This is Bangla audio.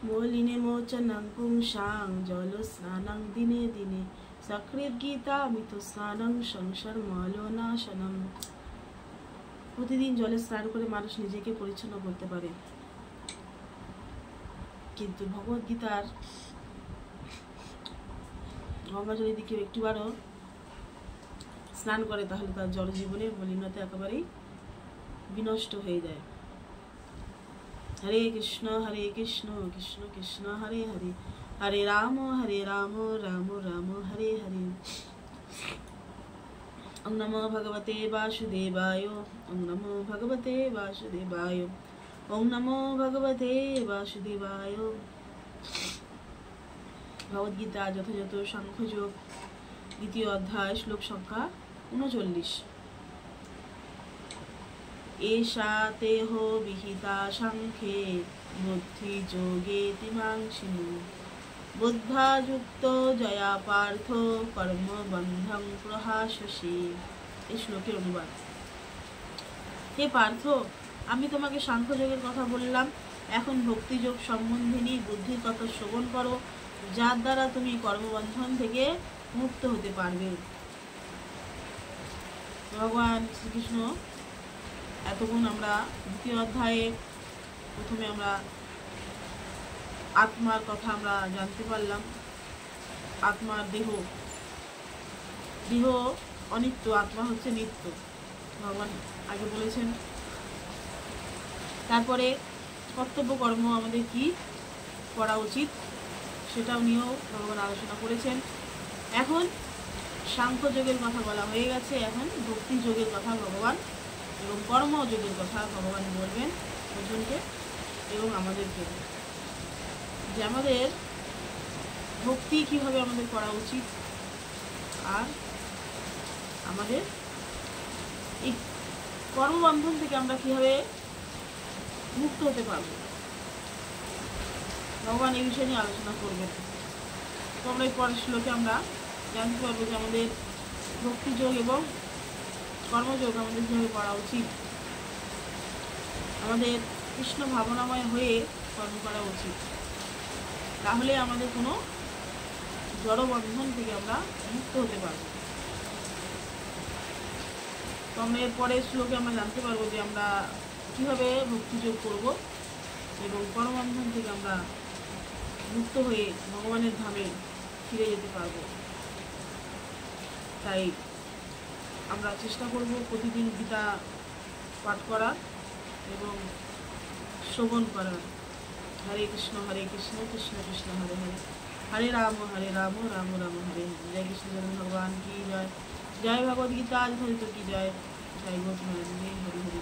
মলিনে মোচনং পুংসাং জল স্নানং দিনে দিনে সকৃত গীতা মিত স্নানং সংসার মলনাশনম। প্রতিদিন জলে স্নান করে মানুষ নিজেকে পরিচ্ছন্ন করতে পারে, কিন্তু ভগবত গীতার গঙ্গা জলে যদি কেউ একটিবারও স্নান করে তাহলে তার জলজীবনের মলিনতা একেবারেই বিনষ্ট হয়ে যায়। হরে কৃষ্ণ কৃষ্ণ কৃষ্ণ হরে হরে, হরে রাম রাম রাম হরে হরে। ওম নমো ভগবতে বাসুদেবায়, ওম নমো ভগবতে বাসুদেবায়, ওম নমো ভগবতে বাসুদেবায়। ভগবদ্গীতা যথাযথ সাংখ্যযোগ, দ্বিতীয় অধ্যায়, শ্লোক সংখ্যা 39। এষা তেহ বিহিতা সাংখ্যে বুদ্ধি যোগে তিমাংসিনু, বুদ্ধা যুক্ত জয়া পার্থ কর্ম বন্ধং প্রহাসসি। এই শ্লোকের অনুবাদ: হে পার্থ, আমি তোমাকে সাংখ্যযোগের কথা বললাম, এখন ভক্তিযোগ সম্বন্ধিনী বুদ্ধির কথা শ্রবণ করো, যার দ্বারা তুমি কর্মবন্ধন থেকে মুক্ত হতে পারবে। ভগবান শ্রীকৃষ্ণ এতক্ষণ আমরা দ্বিতীয় অধ্যায়ে প্রথমে আমরা আত্মার কথা আমরা জানতে পারলাম। আত্মার দেহ অনিত্য, আত্মা হচ্ছে নিত্য, ভগবান আগে বলেছেন। তারপরে কর্তব্য কর্ম আমাদের কি করা উচিত সেটাও নিয়েও ভগবান আলোচনা করেছেন। এখন সাংখ্যযোগের কথা বলা হয়ে গেছে, এখন ভক্তি যোগের কথা ভগবান এবং কর্মযোগের কথা ভগবান বলবেন অর্জুনকে এবং আমাদেরকে, যে আমাদের ভক্তি কিভাবে আমাদের করা উচিত আর আমাদের এই কর্মবন্ধন থেকে আমরা কিভাবে মুক্ত হতে পারব। ভগবান এই বিষয় নিয়ে আলোচনা করবেন। তো আমরা এই পরের শ্লোকে আমরা জানতে পারবো যে আমাদের ভক্তিযোগ এবং কর্মযোগ আমাদের কীভাবে করা উচিত। আমাদের কৃষ্ণ ভাবনাময় হয়ে কর্ম করা উচিত, তাহলে আমাদের কোনো জড়বন্ধন থেকে আমরা মুক্ত হতে পারব। তো আমরা এর পরের শ্লোকে আমরা জানতে পারবো যে আমরা কীভাবে ভক্তিযোগ করব এবং কর্মবন্ধন থেকে আমরা মুক্ত হয়ে ভগবানের ধামে ফিরে যেতে পারব। তাই আমরা চেষ্টা করব প্রতিদিন গীতা পাঠ করার এবং শ্রবণ করার। হরে কৃষ্ণ কৃষ্ণ কৃষ্ণ হরে হরে, হরে রাম রাম রাম হরে হরে। জয় কৃষ্ণ ভগবান কি জয়, জয় ভগবদ্গীতা যথাযথ কি জয়, জয় গৌতম হরি হরি।